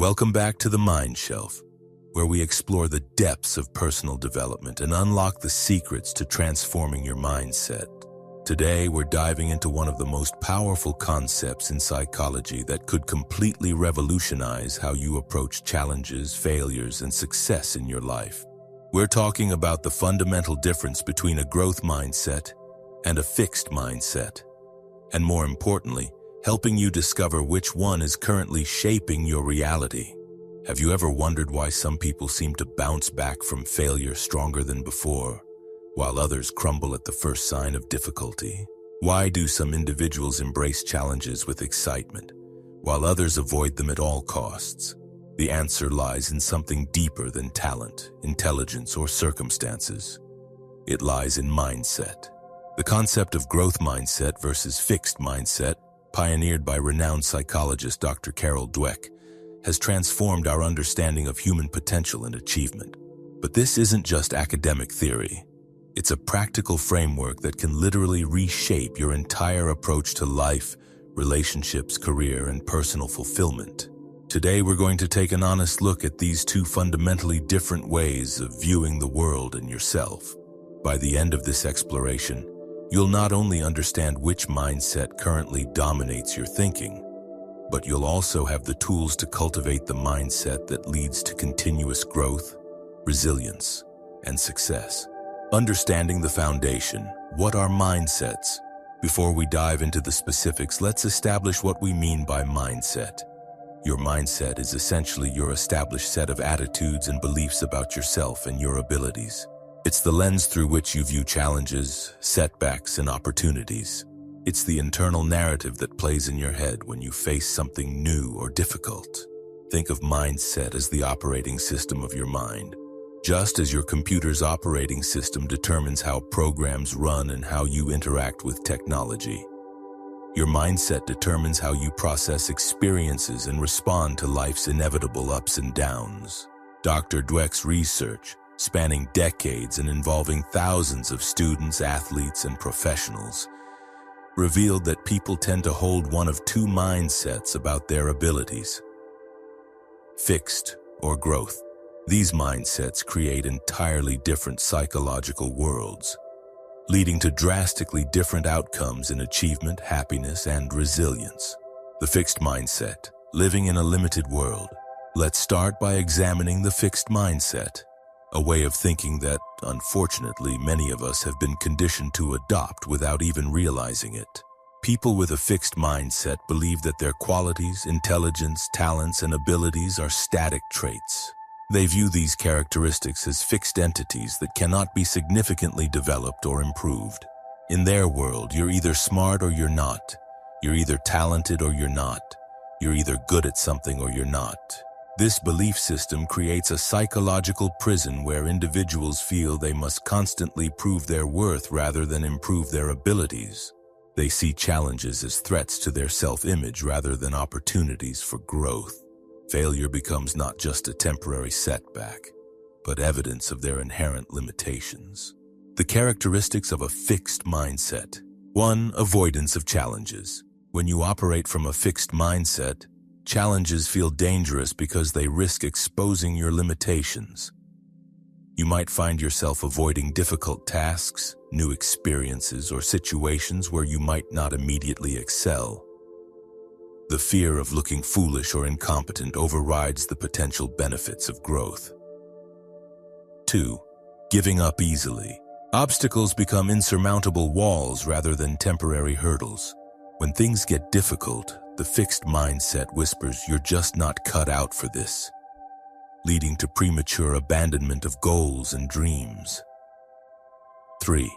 Welcome back to the Mind Shelf, where we explore the depths of personal development and unlock the secrets to transforming your mindset. Today, we're diving into one of the most powerful concepts in psychology that could completely revolutionize how you approach challenges, failures, and success in your life. We're talking about the fundamental difference between a growth mindset and a fixed mindset, and more importantly, helping you discover which one is currently shaping your reality. Have you ever wondered why some people seem to bounce back from failure stronger than before, while others crumble at the first sign of difficulty? Why do some individuals embrace challenges with excitement, while others avoid them at all costs? The answer lies in something deeper than talent, intelligence, or circumstances. It lies in mindset. The concept of growth mindset versus fixed mindset, pioneered by renowned psychologist Dr. Dweck, has transformed our understanding of human potential and achievement. But this isn't just academic theory. It's a practical framework that can literally reshape your entire approach to life, relationships, career, and personal fulfillment. Today, we're going to take an honest look at these two fundamentally different ways of viewing the world and yourself. By the end of this exploration, you'll not only understand which mindset currently dominates your thinking, but you'll also have the tools to cultivate the mindset that leads to continuous growth, resilience, and success. Understanding the foundation, what are mindsets? Before we dive into the specifics, let's establish what we mean by mindset. Your mindset is essentially your established set of attitudes and beliefs about yourself and your abilities. It's the lens through which you view challenges, setbacks, and opportunities. It's the internal narrative that plays in your head when you face something new or difficult. Think of mindset as the operating system of your mind. Just as your computer's operating system determines how programs run and how you interact with technology, your mindset determines how you process experiences and respond to life's inevitable ups and downs. Dr. Dweck's research, spanning decades and involving thousands of students, athletes, and professionals, revealed that people tend to hold one of two mindsets about their abilities: fixed or growth. These mindsets create entirely different psychological worlds, leading to drastically different outcomes in achievement, happiness, and resilience. The fixed mindset, living in a limited world. Let's start by examining the fixed mindset, a way of thinking that, unfortunately, many of us have been conditioned to adopt without even realizing it. People with a fixed mindset believe that their qualities, intelligence, talents, and abilities are static traits. They view these characteristics as fixed entities that cannot be significantly developed or improved. In their world, you're either smart or you're not. You're either talented or you're not. You're either good at something or you're not. This belief system creates a psychological prison where individuals feel they must constantly prove their worth rather than improve their abilities. They see challenges as threats to their self-image rather than opportunities for growth. Failure becomes not just a temporary setback, but evidence of their inherent limitations. The characteristics of a fixed mindset. 1. Avoidance of challenges. When you operate from a fixed mindset, challenges feel dangerous because they risk exposing your limitations. You might find yourself avoiding difficult tasks, new experiences, or situations where you might not immediately excel. The fear of looking foolish or incompetent overrides the potential benefits of growth. 2. Giving up easily. Obstacles become insurmountable walls rather than temporary hurdles. When things get difficult, the fixed mindset whispers you're just not cut out for this, leading to premature abandonment of goals and dreams. 3.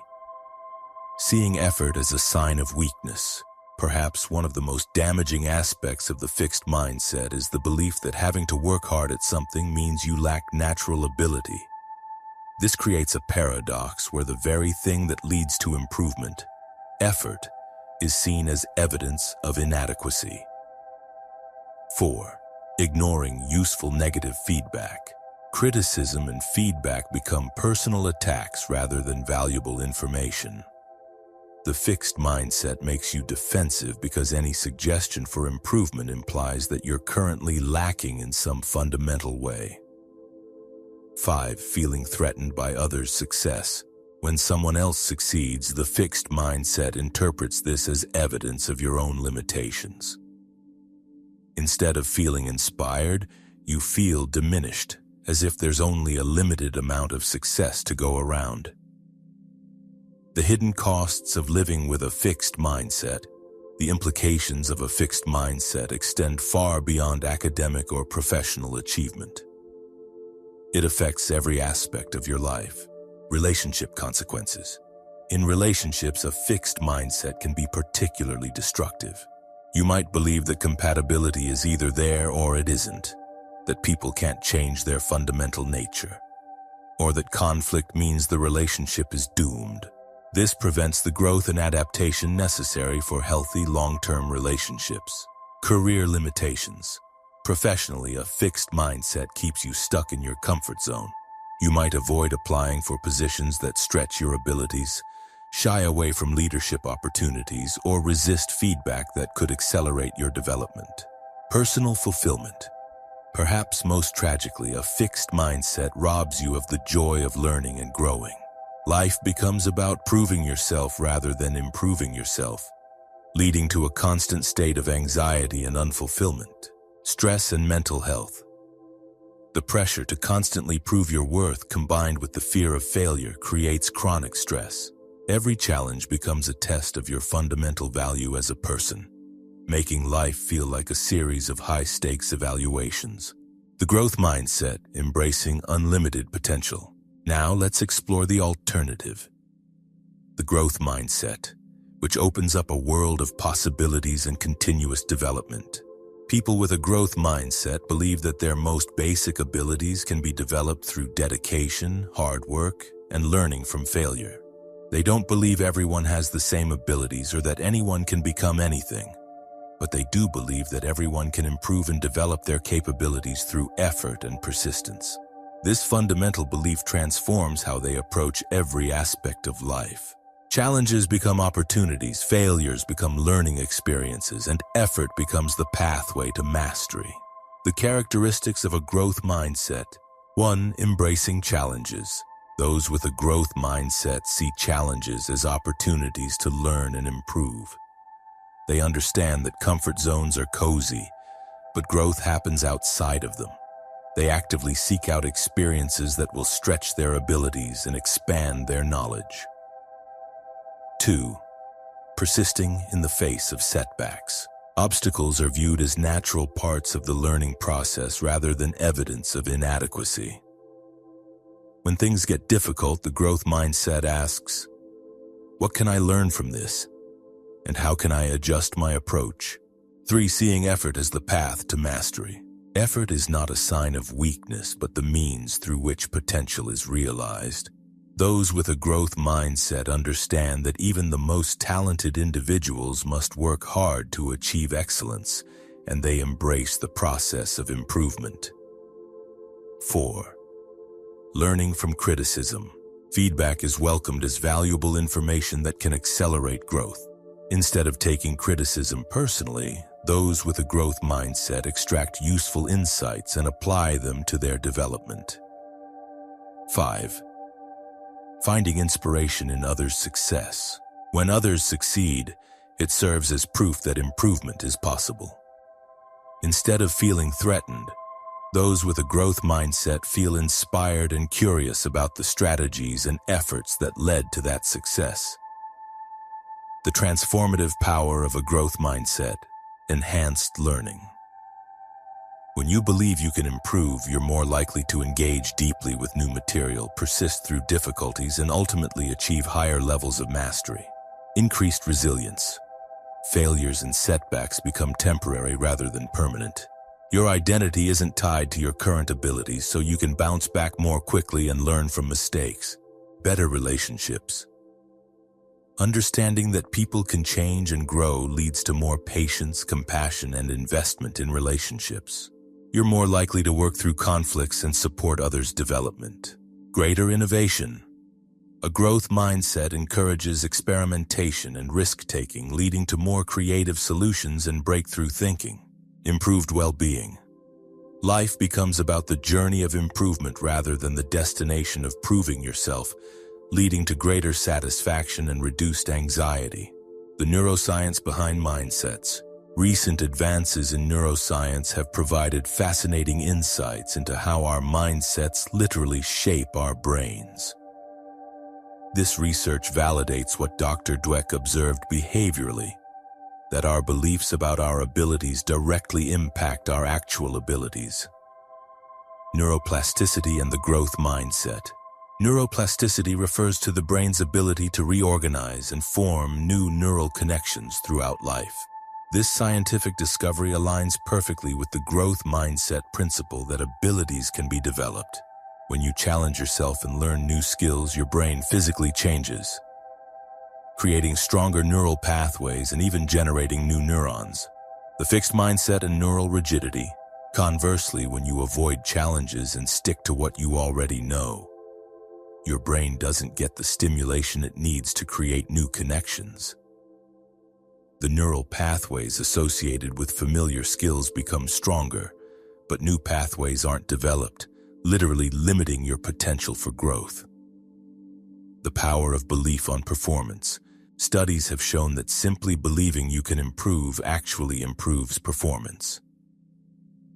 Seeing effort as a sign of weakness. Perhaps one of the most damaging aspects of the fixed mindset is the belief that having to work hard at something means you lack natural ability. This creates a paradox where the very thing that leads to improvement, effort, is seen as evidence of inadequacy. 4. Ignoring useful negative feedback. Criticism and feedback become personal attacks rather than valuable information. The fixed mindset makes you defensive because any suggestion for improvement implies that you're currently lacking in some fundamental way. 5. Feeling threatened by others' success. When someone else succeeds, the fixed mindset interprets this as evidence of your own limitations. Instead of feeling inspired, you feel diminished, as if there's only a limited amount of success to go around. The hidden costs of living with a fixed mindset. The implications of a fixed mindset extend far beyond academic or professional achievement. It affects every aspect of your life. Relationship consequences. In relationships, a fixed mindset can be particularly destructive. You might believe that compatibility is either there or it isn't, that people can't change their fundamental nature, or that conflict means the relationship is doomed. This prevents the growth and adaptation necessary for healthy long-term relationships. Career limitations. Professionally, a fixed mindset keeps you stuck in your comfort zone. You might avoid applying for positions that stretch your abilities, shy away from leadership opportunities, or resist feedback that could accelerate your development. Personal fulfillment. Perhaps most tragically, a fixed mindset robs you of the joy of learning and growing. Life becomes about proving yourself rather than improving yourself, leading to a constant state of anxiety and unfulfillment. Stress and mental health. The pressure to constantly prove your worth combined with the fear of failure creates chronic stress. Every challenge becomes a test of your fundamental value as a person, making life feel like a series of high-stakes evaluations. The growth mindset, embracing unlimited potential. Now let's explore the alternative. The growth mindset, which opens up a world of possibilities and continuous development. People with a growth mindset believe that their most basic abilities can be developed through dedication, hard work, and learning from failure. They don't believe everyone has the same abilities or that anyone can become anything, but they do believe that everyone can improve and develop their capabilities through effort and persistence. This fundamental belief transforms how they approach every aspect of life. Challenges become opportunities, failures become learning experiences, and effort becomes the pathway to mastery. The characteristics of a growth mindset. 1. Embracing challenges. Those with a growth mindset see challenges as opportunities to learn and improve. They understand that comfort zones are cozy, but growth happens outside of them. They actively seek out experiences that will stretch their abilities and expand their knowledge. 2. Persisting in the face of setbacks. Obstacles are viewed as natural parts of the learning process rather than evidence of inadequacy. When things get difficult, the growth mindset asks, "What can I learn from this? And how can I adjust my approach?" 3. Seeing effort as the path to mastery. Effort is not a sign of weakness, but the means through which potential is realized. Those with a growth mindset understand that even the most talented individuals must work hard to achieve excellence, and they embrace the process of improvement. 4. Learning from criticism. Feedback is welcomed as valuable information that can accelerate growth. Instead of taking criticism personally, those with a growth mindset extract useful insights and apply them to their development. 5. Finding inspiration in others' success. When others succeed, it serves as proof that improvement is possible. Instead of feeling threatened, those with a growth mindset feel inspired and curious about the strategies and efforts that led to that success. The transformative power of a growth mindset. Enhanced learning. When you believe you can improve, you're more likely to engage deeply with new material, persist through difficulties, and ultimately achieve higher levels of mastery. Increased resilience. Failures and setbacks become temporary rather than permanent. Your identity isn't tied to your current abilities, so you can bounce back more quickly and learn from mistakes. Better relationships. Understanding that people can change and grow leads to more patience, compassion, and investment in relationships. You're more likely to work through conflicts and support others' development. Greater innovation. A growth mindset encourages experimentation and risk-taking, leading to more creative solutions and breakthrough thinking. Improved well-being. Life becomes about the journey of improvement rather than the destination of proving yourself, leading to greater satisfaction and reduced anxiety. The neuroscience behind mindsets. Recent advances in neuroscience have provided fascinating insights into how our mindsets literally shape our brains. This research validates what Dr. Dweck observed behaviorally, that our beliefs about our abilities directly impact our actual abilities. Neuroplasticity and the growth mindset. Neuroplasticity refers to the brain's ability to reorganize and form new neural connections throughout life. This scientific discovery aligns perfectly with the growth mindset principle that abilities can be developed. When you challenge yourself and learn new skills, your brain physically changes, creating stronger neural pathways and even generating new neurons. The fixed mindset and neural rigidity. Conversely, when you avoid challenges and stick to what you already know, your brain doesn't get the stimulation it needs to create new connections. The neural pathways associated with familiar skills become stronger, but new pathways aren't developed, literally limiting your potential for growth. The power of belief on performance. Studies have shown that simply believing you can improve actually improves performance.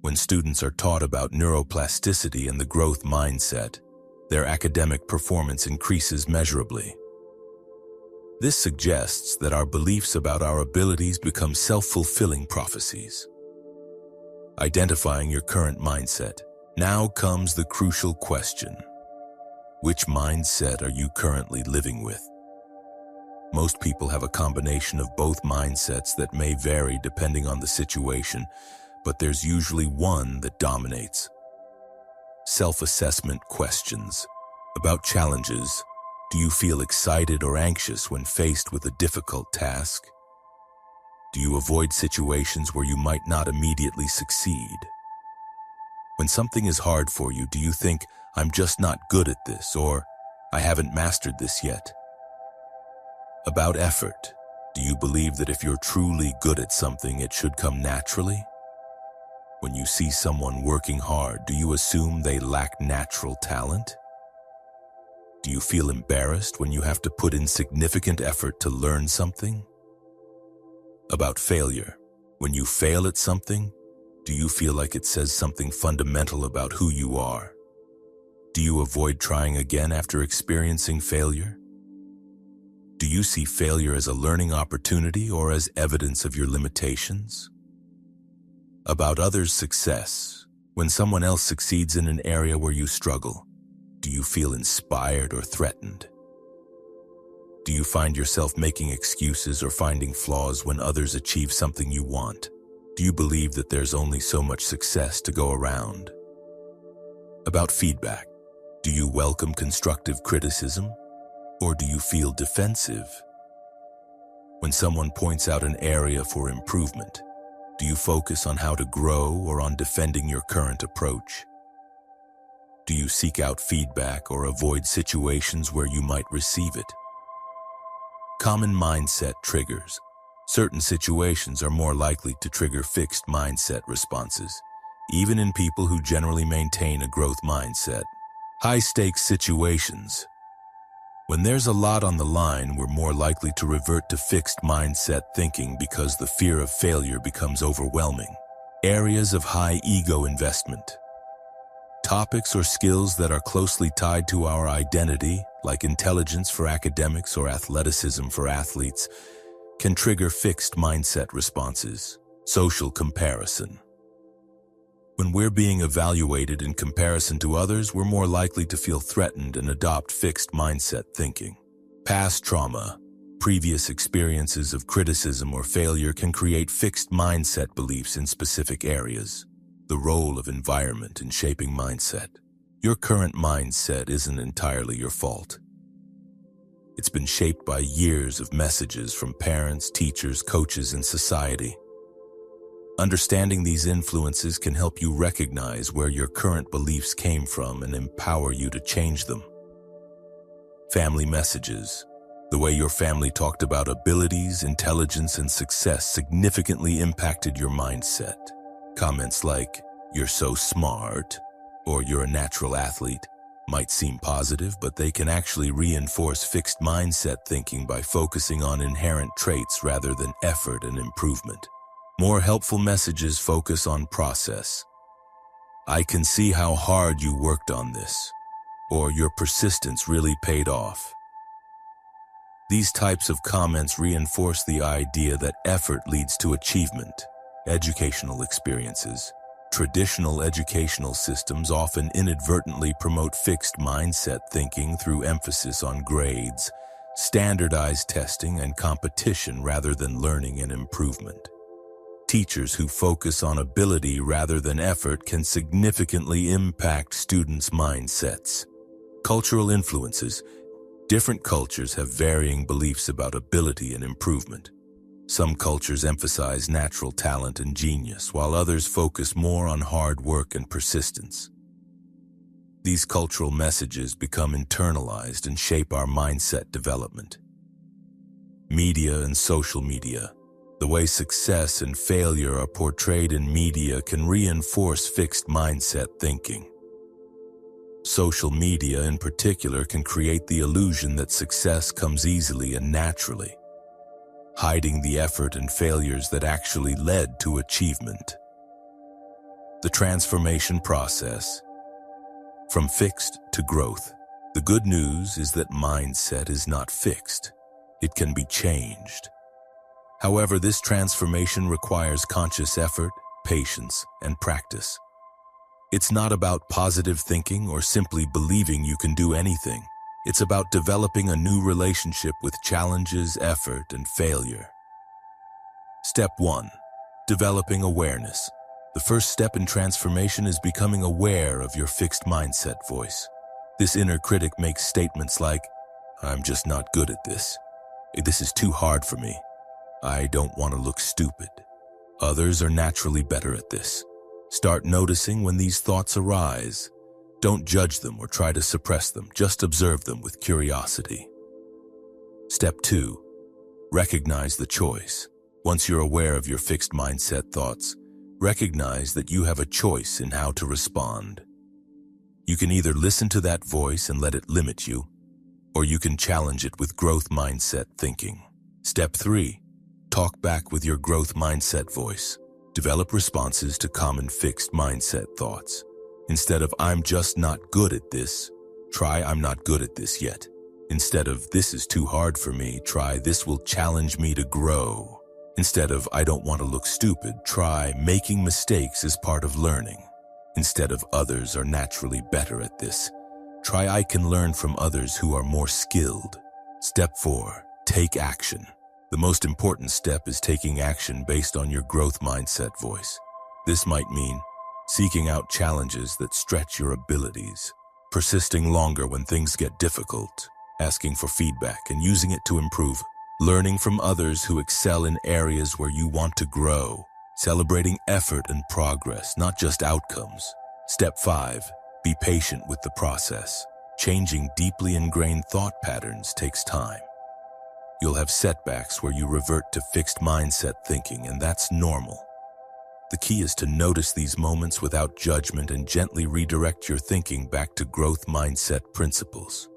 When students are taught about neuroplasticity and the growth mindset, their academic performance increases measurably. This suggests that our beliefs about our abilities become self-fulfilling prophecies. Identifying your current mindset. Now comes the crucial question. Which mindset are you currently living with? Most people have a combination of both mindsets that may vary depending on the situation, but there's usually one that dominates. Self-assessment questions. About challenges. Do you feel excited or anxious when faced with a difficult task? Do you avoid situations where you might not immediately succeed? When something is hard for you, do you think, I'm just not good at this, or I haven't mastered this yet? About effort. Do you believe that if you're truly good at something, it should come naturally? When you see someone working hard, do you assume they lack natural talent? Do you feel embarrassed when you have to put in significant effort to learn something? About failure. When you fail at something, do you feel like it says something fundamental about who you are? Do you avoid trying again after experiencing failure? Do you see failure as a learning opportunity or as evidence of your limitations? About others' success. When someone else succeeds in an area where you struggle, do you feel inspired or threatened? Do you find yourself making excuses or finding flaws when others achieve something you want? Do you believe that there's only so much success to go around? About feedback. Do you welcome constructive criticism, or do you feel defensive? When someone points out an area for improvement, do you focus on how to grow or on defending your current approach? Do you seek out feedback or avoid situations where you might receive it? Common mindset triggers. Certain situations are more likely to trigger fixed mindset responses, even in people who generally maintain a growth mindset. High-stakes situations. When there's a lot on the line, we're more likely to revert to fixed mindset thinking because the fear of failure becomes overwhelming. Areas of high ego investment. Topics or skills that are closely tied to our identity, like intelligence for academics or athleticism for athletes, can trigger fixed mindset responses. Social comparison. When we're being evaluated in comparison to others, we're more likely to feel threatened and adopt fixed mindset thinking. Past trauma. Previous experiences of criticism or failure can create fixed mindset beliefs in specific areas. The role of environment in shaping mindset. Your current mindset isn't entirely your fault. It's been shaped by years of messages from parents, teachers, coaches, and society. Understanding these influences can help you recognize where your current beliefs came from and empower you to change them. Family messages. The way your family talked about abilities, intelligence, and success significantly impacted your mindset. Comments like, "You're so smart," or "You're a natural athlete," might seem positive, but they can actually reinforce fixed mindset thinking by focusing on inherent traits rather than effort and improvement. More helpful messages focus on process. "I can see how hard you worked on this," or "Your persistence really paid off." These types of comments reinforce the idea that effort leads to achievement. Educational experiences. Traditional educational systems often inadvertently promote fixed mindset thinking through emphasis on grades, standardized testing, and competition rather than learning and improvement. Teachers who focus on ability rather than effort can significantly impact students' mindsets. Cultural influences. Different cultures have varying beliefs about ability and improvement. Some cultures emphasize natural talent and genius, while others focus more on hard work and persistence. These cultural messages become internalized and shape our mindset development. Media and social media. The way success and failure are portrayed in media can reinforce fixed mindset thinking. Social media in particular can create the illusion that success comes easily and naturally, hiding the effort and failures that actually led to achievement. The transformation process. From fixed to growth. The good news is that mindset is not fixed. It can be changed. However, this transformation requires conscious effort, patience, and practice. It's not about positive thinking or simply believing you can do anything. It's about developing a new relationship with challenges, effort, and failure. Step 1. Developing awareness. The first step in transformation is becoming aware of your fixed mindset voice. This inner critic makes statements like, "I'm just not good at this. This is too hard for me. I don't want to look stupid. Others are naturally better at this." Start noticing when these thoughts arise. Don't judge them or try to suppress them, just observe them with curiosity. Step 2. Recognize the choice. Once you're aware of your fixed mindset thoughts, recognize that you have a choice in how to respond. You can either listen to that voice and let it limit you, or you can challenge it with growth mindset thinking. Step 3. Talk back with your growth mindset voice. Develop responses to common fixed mindset thoughts. Instead of "I'm just not good at this," try "I'm not good at this yet." Instead of "This is too hard for me," try "This will challenge me to grow." Instead of "I don't want to look stupid," try "Making mistakes is part of learning." Instead of "Others are naturally better at this," try "I can learn from others who are more skilled." Step 4. Take action. The most important step is taking action based on your growth mindset voice. This might mean seeking out challenges that stretch your abilities, persisting longer when things get difficult, asking for feedback and using it to improve, learning from others who excel in areas where you want to grow, celebrating effort and progress, not just outcomes. Step 5. Be patient with the process. Changing deeply ingrained thought patterns takes time. You'll have setbacks where you revert to fixed mindset thinking, and that's normal. The key is to notice these moments without judgment and gently redirect your thinking back to growth mindset principles.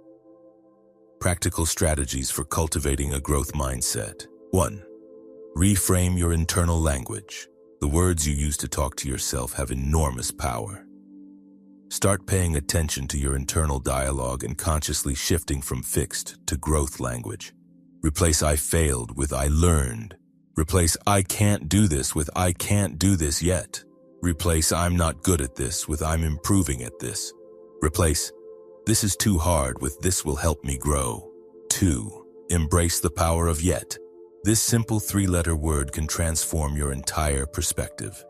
Practical strategies for cultivating a growth mindset. 1. Reframe your internal language. The words you use to talk to yourself have enormous power. Start paying attention to your internal dialogue and consciously shifting from fixed to growth language. Replace "I failed" with "I learned." Replace "I can't do this" with "I can't do this yet." Replace "I'm not good at this" with "I'm improving at this." Replace "This is too hard" with "This will help me grow." 2. Embrace the power of yet. This simple 3-letter word can transform your entire perspective.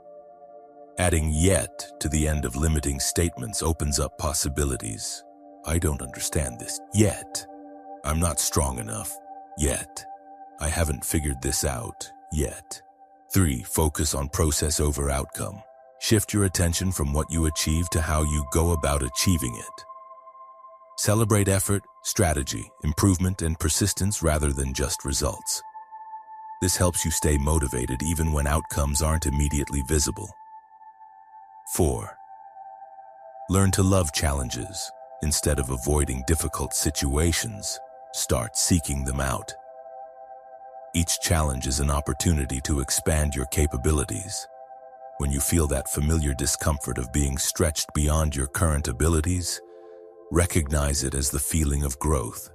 Adding "yet" to the end of limiting statements opens up possibilities. "I don't understand this yet." "I'm not strong enough yet." "I haven't figured this out yet." 3. Focus on process over outcome. Shift your attention from what you achieve to how you go about achieving it. Celebrate effort, strategy, improvement, and persistence rather than just results. This helps you stay motivated even when outcomes aren't immediately visible. 4. Learn to love challenges. Instead of avoiding difficult situations, start seeking them out. Each challenge is an opportunity to expand your capabilities. When you feel that familiar discomfort of being stretched beyond your current abilities, recognize it as the feeling of growth.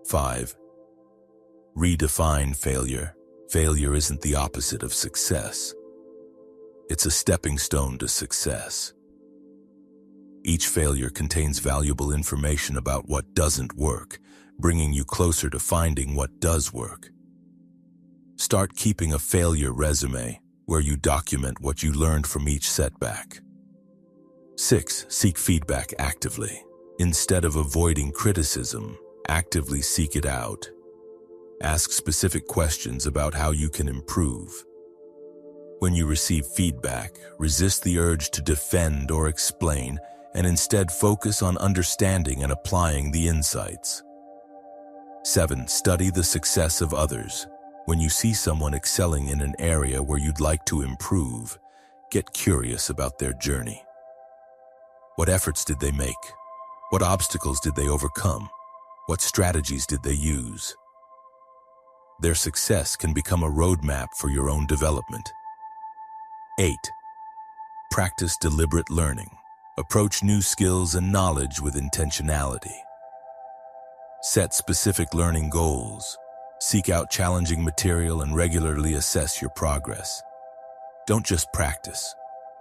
5. Redefine failure. Failure isn't the opposite of success. It's a stepping stone to success. Each failure contains valuable information about what doesn't work, bringing you closer to finding what does work. Start keeping a failure resume where you document what you learned from each setback. 6. Seek feedback actively. Instead of avoiding criticism, actively seek it out. Ask specific questions about how you can improve. When you receive feedback, resist the urge to defend or explain, and instead focus on understanding and applying the insights. 7. Study the success of others. When you see someone excelling in an area where you'd like to improve, get curious about their journey. What efforts did they make? What obstacles did they overcome? What strategies did they use? Their success can become a roadmap for your own development. 8. Practice deliberate learning. Approach new skills and knowledge with intentionality. Set specific learning goals. Seek out challenging material and regularly assess your progress. Don't just practice.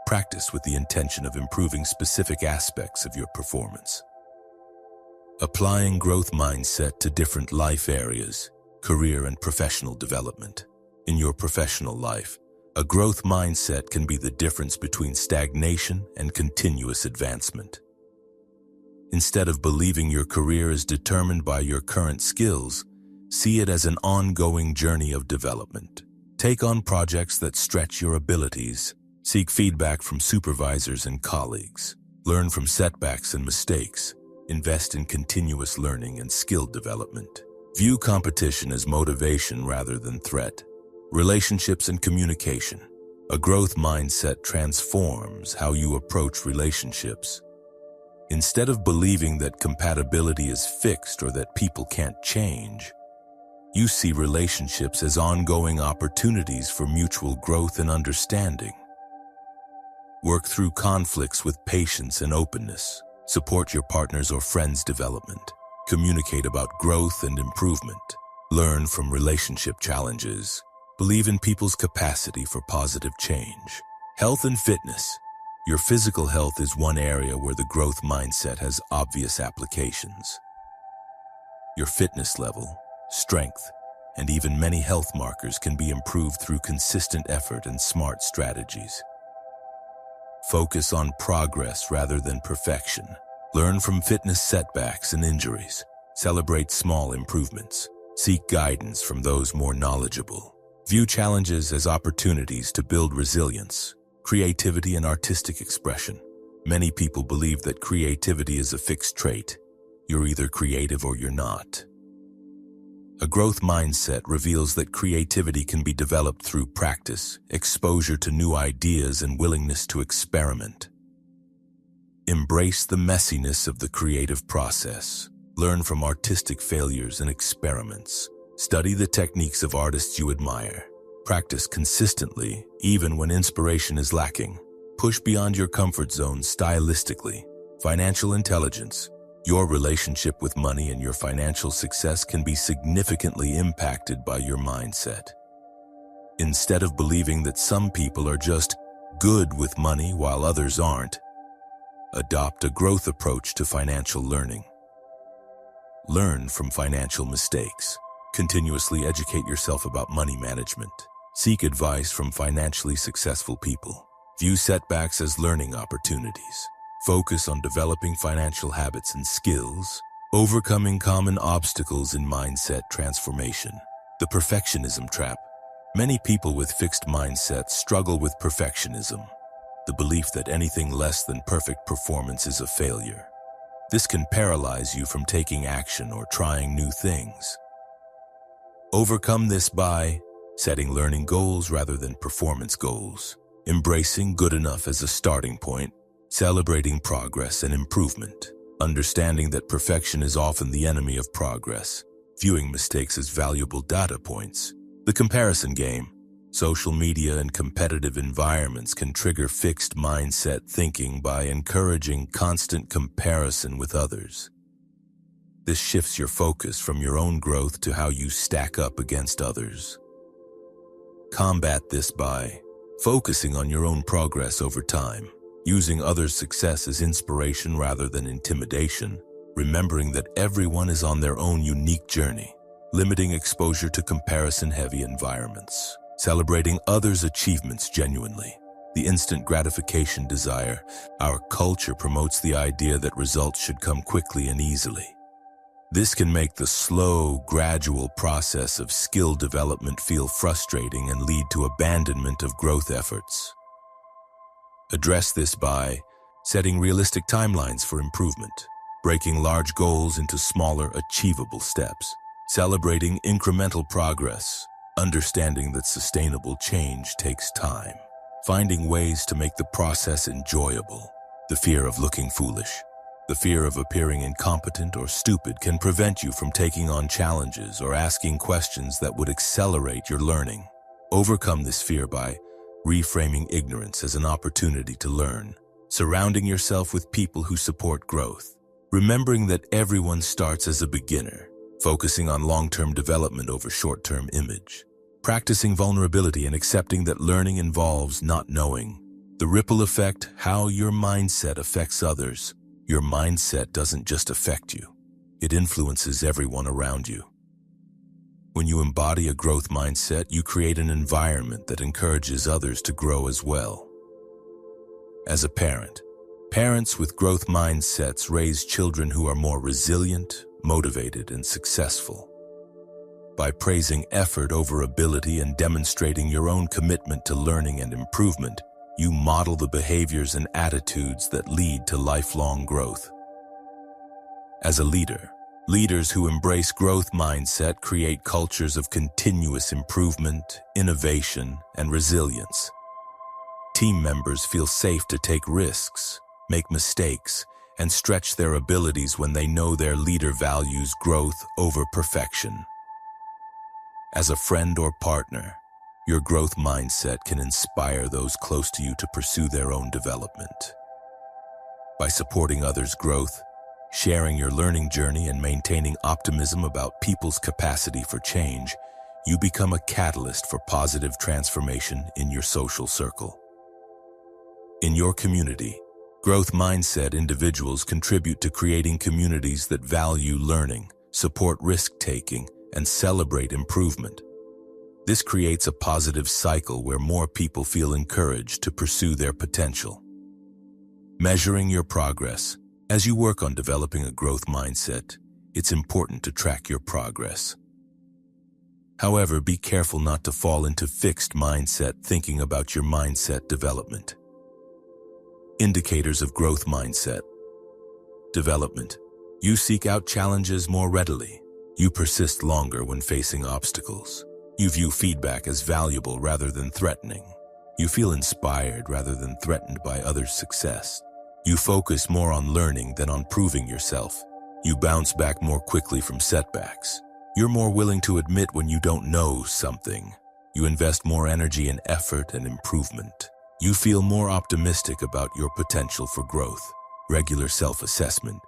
Practice with the intention of improving specific aspects of your performance. Applying growth mindset to different life areas, career and professional development. In your professional life, a growth mindset can be the difference between stagnation and continuous advancement. Instead of believing your career is determined by your current skills, see it as an ongoing journey of development. Take on projects that stretch your abilities. Seek feedback from supervisors and colleagues. Learn from setbacks and mistakes. Invest in continuous learning and skill development. View competition as motivation rather than threat. Relationships and communication. A growth mindset transforms how you approach relationships. Instead of believing that compatibility is fixed or that people can't change, you see relationships as ongoing opportunities for mutual growth and understanding. Work through conflicts with patience and openness. Support your partner's or friend's development. Communicate about growth and improvement. Learn from relationship challenges. Believe in people's capacity for positive change. Health and fitness. Your physical health is one area where the growth mindset has obvious applications. Your fitness level, strength, and even many health markers can be improved through consistent effort and smart strategies. Focus on progress rather than perfection. Learn from fitness setbacks and injuries. Celebrate small improvements. Seek guidance from those more knowledgeable. View challenges as opportunities to build resilience, creativity, and artistic expression. Many people believe that creativity is a fixed trait. You're either creative or you're not. A growth mindset reveals that creativity can be developed through practice, exposure to new ideas, and willingness to experiment. Embrace the messiness of the creative process. Learn from artistic failures and experiments. Study the techniques of artists you admire. Practice consistently, even when inspiration is lacking. Push beyond your comfort zone stylistically. Financial intelligence. Your relationship with money and your financial success can be significantly impacted by your mindset. Instead of believing that some people are just good with money while others aren't, adopt a growth approach to financial learning. Learn from financial mistakes. Continuously educate yourself about money management. Seek advice from financially successful people. View setbacks as learning opportunities. Focus on developing financial habits and skills, overcoming common obstacles in mindset transformation. The perfectionism trap. Many people with fixed mindsets struggle with perfectionism, the belief that anything less than perfect performance is a failure. This can paralyze you from taking action or trying new things. Overcome this by setting learning goals rather than performance goals, embracing good enough as a starting point, celebrating progress and improvement, understanding that perfection is often the enemy of progress, viewing mistakes as valuable data points. The comparison game. Social media and competitive environments can trigger fixed mindset thinking by encouraging constant comparison with others. This shifts your focus from your own growth to how you stack up against others. Combat this by focusing on your own progress over time, using others' success as inspiration rather than intimidation, remembering that everyone is on their own unique journey, limiting exposure to comparison-heavy environments, celebrating others' achievements genuinely. The instant gratification desire. Our culture promotes the idea that results should come quickly and easily. This can make the slow, gradual process of skill development feel frustrating and lead to abandonment of growth efforts. Address this by setting realistic timelines for improvement, breaking large goals into smaller, achievable steps, celebrating incremental progress, understanding that sustainable change takes time, finding ways to make the process enjoyable. The fear of looking foolish. The fear of appearing incompetent or stupid can prevent you from taking on challenges or asking questions that would accelerate your learning. Overcome this fear by reframing ignorance as an opportunity to learn, surrounding yourself with people who support growth, remembering that everyone starts as a beginner, focusing on long-term development over short-term image, practicing vulnerability and accepting that learning involves not knowing. The ripple effect, how your mindset affects others. Your mindset doesn't just affect you, it influences everyone around you. When you embody a growth mindset, you create an environment that encourages others to grow as well. As a parent, parents with growth mindsets raise children who are more resilient, motivated, and successful. By praising effort over ability and demonstrating your own commitment to learning and improvement, you model the behaviors and attitudes that lead to lifelong growth. As a leader, leaders who embrace growth mindset create cultures of continuous improvement, innovation, and resilience. Team members feel safe to take risks, make mistakes, and stretch their abilities when they know their leader values growth over perfection. As a friend or partner, your growth mindset can inspire those close to you to pursue their own development. By supporting others' growth, sharing your learning journey, and maintaining optimism about people's capacity for change, you become a catalyst for positive transformation in your social circle. In your community, growth mindset individuals contribute to creating communities that value learning, support risk-taking, and celebrate improvement. This creates a positive cycle where more people feel encouraged to pursue their potential. Measuring your progress. As you work on developing a growth mindset, it's important to track your progress. However, be careful not to fall into fixed mindset thinking about your mindset development. Indicators of growth mindset. Development. You seek out challenges more readily. You persist longer when facing obstacles. You view feedback as valuable rather than threatening. You feel inspired rather than threatened by others' success. You focus more on learning than on proving yourself. You bounce back more quickly from setbacks. You're more willing to admit when you don't know something. You invest more energy in effort and improvement. You feel more optimistic about your potential for growth. Regular self-assessment.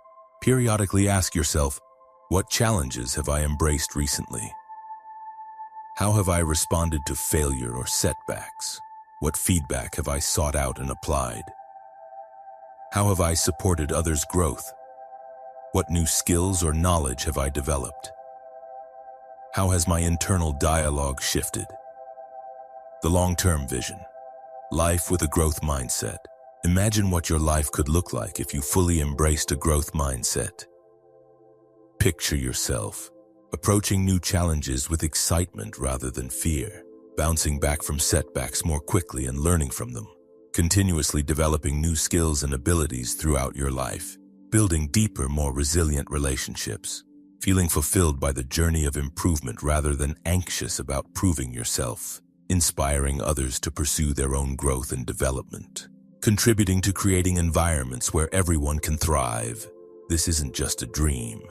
Periodically ask yourself, what challenges have I embraced recently? How have I responded to failure or setbacks? What feedback have I sought out and applied? How have I supported others' growth? What new skills or knowledge have I developed? How has my internal dialogue shifted? The long-term vision. Life with a growth mindset. Imagine what your life could look like if you fully embraced a growth mindset. Picture yourself approaching new challenges with excitement rather than fear, bouncing back from setbacks more quickly and learning from them, continuously developing new skills and abilities throughout your life. building deeper, more resilient relationships, feeling fulfilled by the journey of improvement rather than anxious about proving yourself, inspiring others to pursue their own growth and development, contributing to creating environments where everyone can thrive. This isn't just a dream.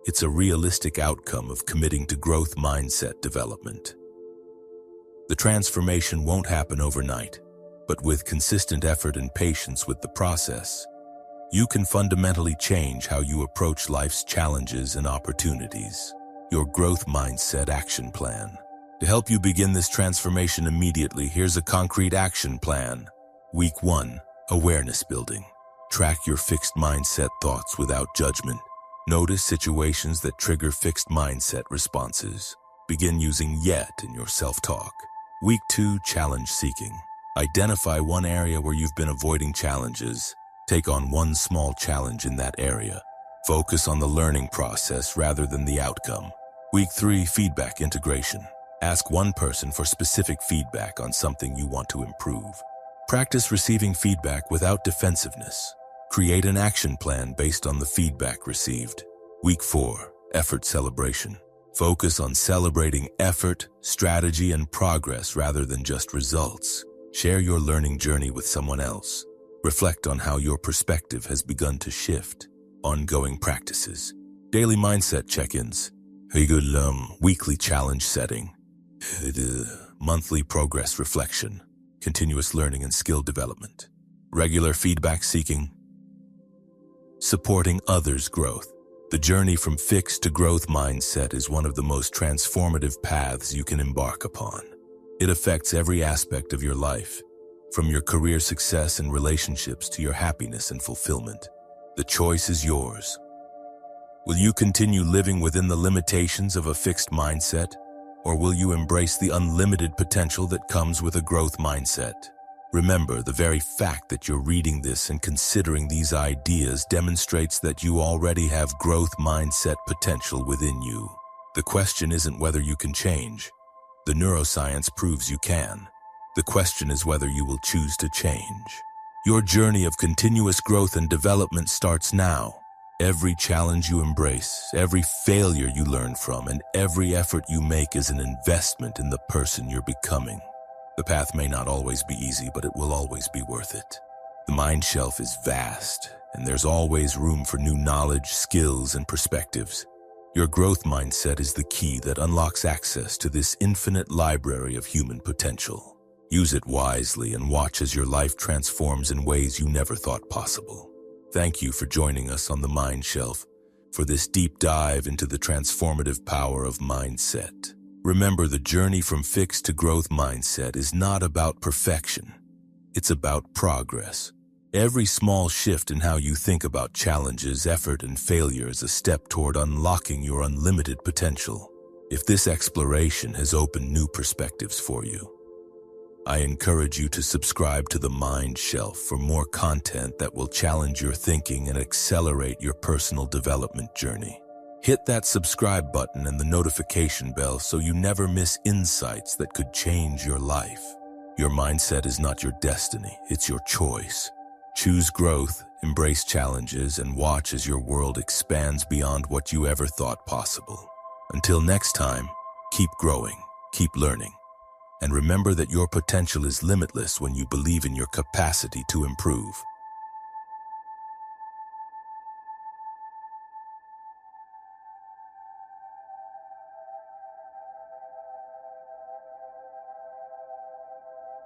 It's a realistic outcome of committing to growth mindset development. The transformation won't happen overnight, but with consistent effort and patience with the process, you can fundamentally change how you approach life's challenges and opportunities. Your growth mindset action plan. To help you begin this transformation immediately, here's a concrete action plan. Week 1, awareness building. Track your fixed mindset thoughts without judgment. Notice situations that trigger fixed mindset responses. Begin using yet in your self-talk. Week 2, challenge seeking. Identify one area where you've been avoiding challenges. Take on one small challenge in that area. Focus on the learning process rather than the outcome. Week 3, feedback integration. Ask one person for specific feedback on something you want to improve. Practice receiving feedback without defensiveness. Create an action plan based on the feedback received. Week 4, effort celebration. Focus on celebrating effort, strategy, and progress rather than just results. Share your learning journey with someone else. Reflect on how your perspective has begun to shift. Ongoing practices. Daily mindset check-ins. Weekly challenge setting. Monthly progress reflection. Continuous learning and skill development. Regular feedback seeking. Supporting others' growth. The journey from fixed to growth mindset is one of the most transformative paths you can embark upon. It affects every aspect of your life, from your career success and relationships to your happiness and fulfillment. The choice is yours. Will you continue living within the limitations of a fixed mindset, or will you embrace the unlimited potential that comes with a growth mindset? Remember, the very fact that you're reading this and considering these ideas demonstrates that you already have growth mindset potential within you. The question isn't whether you can change. The neuroscience proves you can. The question is whether you will choose to change. Your journey of continuous growth and development starts now. Every challenge you embrace, every failure you learn from, and every effort you make is an investment in the person you're becoming. The path may not always be easy, but it will always be worth it. The mind shelf is vast, and there's always room for new knowledge, skills, and perspectives. Your growth mindset is the key that unlocks access to this infinite library of human potential. Use it wisely and watch as your life transforms in ways you never thought possible. Thank you for joining us on the Mind Shelf for this deep dive into the transformative power of mindset. Remember, the journey from fixed to growth mindset is not about perfection. It's about progress. Every small shift in how you think about challenges, effort, and failure is a step toward unlocking your unlimited potential. If this exploration has opened new perspectives for you, I encourage you to subscribe to the Mind Shelf for more content that will challenge your thinking and accelerate your personal development journey. Hit that subscribe button and the notification bell so you never miss insights that could change your life. Your mindset is not your destiny, it's your choice. Choose growth, embrace challenges, and watch as your world expands beyond what you ever thought possible. Until next time, keep growing, keep learning, and remember that your potential is limitless when you believe in your capacity to improve.